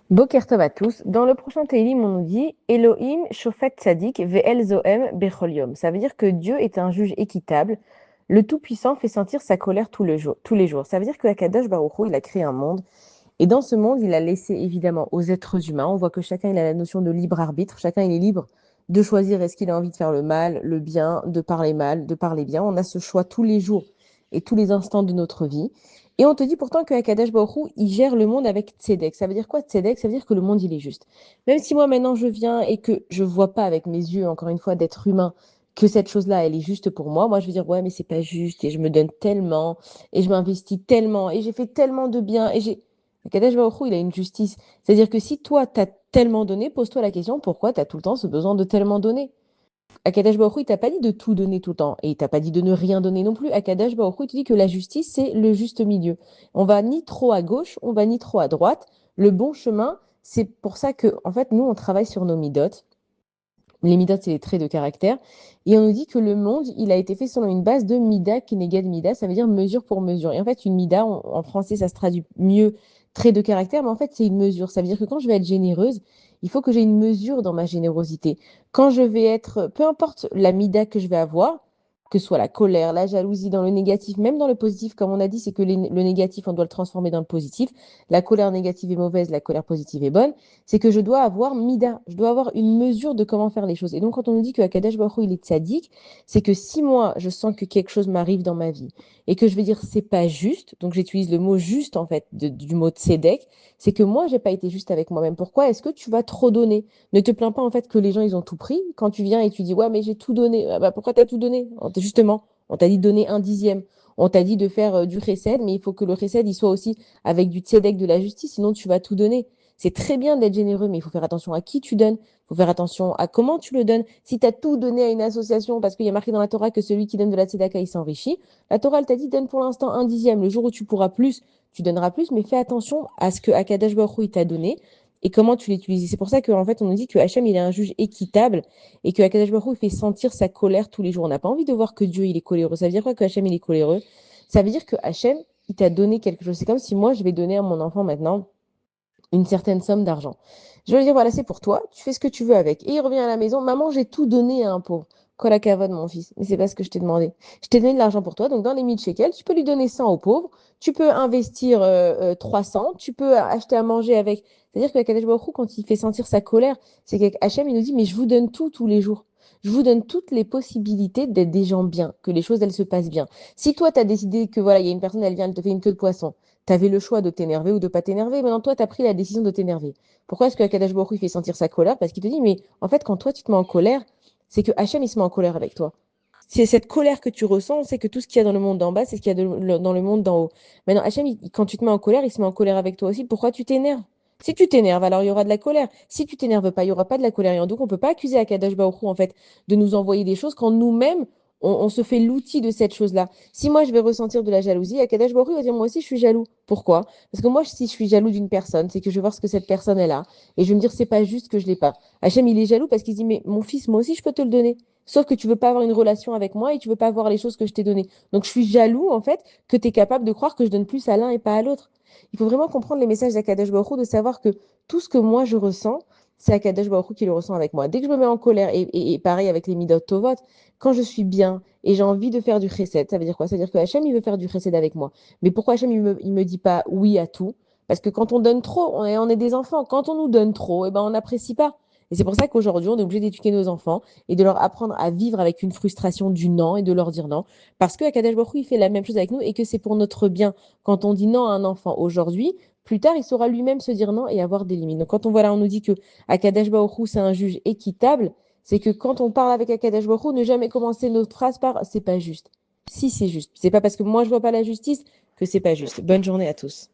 Boker Tov à tous. Dans le prochain Télim, on nous dit Elohim shofet tzadik ve'el zoem bechol yom. Ça veut dire que Dieu est un juge équitable. Le Tout-Puissant fait sentir sa colère tous les jours. Ça veut dire que Akadosh Baruch Hu, il a créé un monde. Et dans ce monde, il a laissé évidemment aux êtres humains. On voit que chacun il a la notion de libre arbitre. Chacun il est libre de choisir est-ce qu'il a envie de faire le mal, le bien, de parler mal, de parler bien. On a ce choix tous les jours et tous les instants de notre vie. Et on te dit pourtant que Akadosh Baruch Hu, il gère le monde avec tzedek. Ça veut dire quoi tzedek? Ça veut dire que le monde il est juste. Même si moi maintenant je viens et que je vois pas avec mes yeux, encore une fois, d'être humain, que cette chose-là, elle est juste pour moi, moi je vais dire ouais mais c'est pas juste et je me donne tellement et je m'investis tellement et j'ai fait tellement de bien et j'ai Kadesh Baruch Hu, il a une justice. C'est-à-dire que si toi, tu as tellement donné, pose-toi la question pourquoi tu as tout le temps ce besoin de tellement donner. Akadosh Baruch Hu, il t'a pas dit de tout donner tout le temps et il t'a pas dit de ne rien donner non plus. Akadosh Baruch Hu, il te dit que la justice, c'est le juste milieu. On va ni trop à gauche, on va ni trop à droite. Le bon chemin, c'est pour ça que, en fait, nous, on travaille sur nos midot. Les midot, c'est les traits de caractère. Et on nous dit que le monde, il a été fait selon une base de mida keneged mida, ça veut dire mesure pour mesure. Et en fait, une mida, en français, ça se traduit mieux trait de caractère, mais en fait, c'est une mesure. Ça veut dire que quand je vais être généreuse, il faut que j'ai une mesure dans ma générosité. Quand je vais être, peu importe la mida que je vais avoir, que ce soit la colère, la jalousie, dans le négatif, même dans le positif, comme on a dit, c'est que le négatif, on doit le transformer dans le positif. La colère négative est mauvaise, la colère positive est bonne, c'est que je dois avoir mida, je dois avoir une mesure de comment faire les choses. Et donc, quand on nous dit que Akadosh Baruch Hu, il est tzaddik, c'est que si moi, je sens que quelque chose m'arrive dans ma vie et que je vais dire c'est pas juste, donc j'utilise le mot juste en fait du mot tzedek, c'est que moi, j'ai pas été juste avec moi-même. Pourquoi est-ce que tu vas trop donner? Ne te plains pas en fait que les gens, ils ont tout pris. Quand tu viens et tu dis ouais, mais j'ai tout donné, ah bah, pourquoi tu as tout donné? Justement, on t'a dit de donner un dixième. On t'a dit de faire du chesed, mais il faut que le chesed il soit aussi avec du tzedek de la justice, sinon tu vas tout donner. C'est très bien d'être généreux, mais il faut faire attention à qui tu donnes. Il faut faire attention à comment tu le donnes. Si tu as tout donné à une association, parce qu'il y a marqué dans la Torah que celui qui donne de la tzedaka, il s'enrichit, la Torah, elle t'a dit donne pour l'instant un dixième. Le jour où tu pourras plus, tu donneras plus, mais fais attention à ce que Akadosh Baruch Hu, il t'a donné et comment tu l'utilises. C'est pour ça qu'en fait, on nous dit que Hachem, il est un juge équitable et que Akadosh Baruch Hu, il fait sentir sa colère tous les jours. On n'a pas envie de voir que Dieu, il est coléreux. Ça veut dire quoi que Hachem, il est coléreux? Ça veut dire que Hachem, il t'a donné quelque chose. C'est comme si moi, je vais donner à mon enfant maintenant une certaine somme d'argent. Je vais lui dire, voilà, c'est pour toi, tu fais ce que tu veux avec. Et il revient à la maison, maman, j'ai tout donné à un pauvre. Kolakavod, mon fils, mais c'est pas ce que je t'ai demandé. Je t'ai donné de l'argent pour toi, donc dans les 1000 shekels, tu peux lui donner 100 aux pauvres, tu peux investir 300, tu peux acheter à manger avec. C'est-à-dire que Kadesh Baruch Hu, quand il fait sentir sa colère, c'est qu'Hachem, il nous dit, mais je vous donne tout tous les jours. Je vous donne toutes les possibilités d'être des gens bien, que les choses, elles se passent bien. Si toi, tu as décidé que voilà, il y a une personne, elle vient, elle te fait une queue de poisson, tu avais le choix de t'énerver ou de pas t'énerver. Maintenant, toi, tu as pris la décision de t'énerver. Pourquoi est-ce que Akadash Baruch Hu, il fait sentir sa colère? Parce qu'il te dit, mais en fait, quand toi, tu te mets en colère, c'est que Hachem, il se met en colère avec toi. C'est cette colère que tu ressens, c'est que tout ce qu'il y a dans le monde d'en bas, c'est ce qu'il y a dans le monde d'en haut. Maintenant, Hachem, quand tu te mets en colère, il se met en colère avec toi aussi. Pourquoi tu t'énerves? Si tu t'énerves, alors il y aura de la colère. Si tu t'énerves pas, il y aura pas de la colère. Et donc, on peut pas accuser Akadash Baruch Hu, en fait, de nous envoyer des choses quand nous-mêmes, on se fait l'outil de cette chose-là. Si moi, je vais ressentir de la jalousie, Akadash Baruch Hu va dire, moi aussi, je suis jaloux. Pourquoi? Parce que moi, si je suis jaloux d'une personne, c'est que je vais voir ce que cette personne elle a. Et je vais me dire, c'est pas juste que je l'ai pas. Hachem, il est jaloux parce qu'il se dit, mais mon fils, moi aussi, je peux te le donner. Sauf que tu veux pas avoir une relation avec moi et tu veux pas voir les choses que je t'ai données. Donc, je suis jaloux, en fait, que tu es capable de croire que je donne plus à l'un et pas à l'autre. Il faut vraiment comprendre les messages d'Akadosh Baruch Hu, de savoir que tout ce que moi je ressens, c'est Akadosh Baruch Hu qui le ressent avec moi. Dès que je me mets en colère, et pareil avec les Midot Tovot, quand je suis bien et j'ai envie de faire du chesed, ça veut dire quoi? Ça veut dire que Hachem, il veut faire du chesed avec moi. Mais pourquoi Hachem, il me dit pas oui à tout? Parce que quand on donne trop, on est des enfants. Quand on nous donne trop, eh ben, on n'apprécie pas. Et c'est pour ça qu'aujourd'hui, on est obligé d'éduquer nos enfants et de leur apprendre à vivre avec une frustration du non et de leur dire non. Parce que Akadosh Baruch Hu, il fait la même chose avec nous et que c'est pour notre bien. Quand on dit non à un enfant aujourd'hui, plus tard, il saura lui-même se dire non et avoir des limites. Donc, quand on voit là, on nous dit que Akadosh Baruch Hu, c'est un juge équitable, c'est que quand on parle avec Akadosh Baruch Hu, ne jamais commencer notre phrase par c'est pas juste. Si c'est juste. C'est pas parce que moi je vois pas la justice que c'est pas juste. Bonne journée à tous.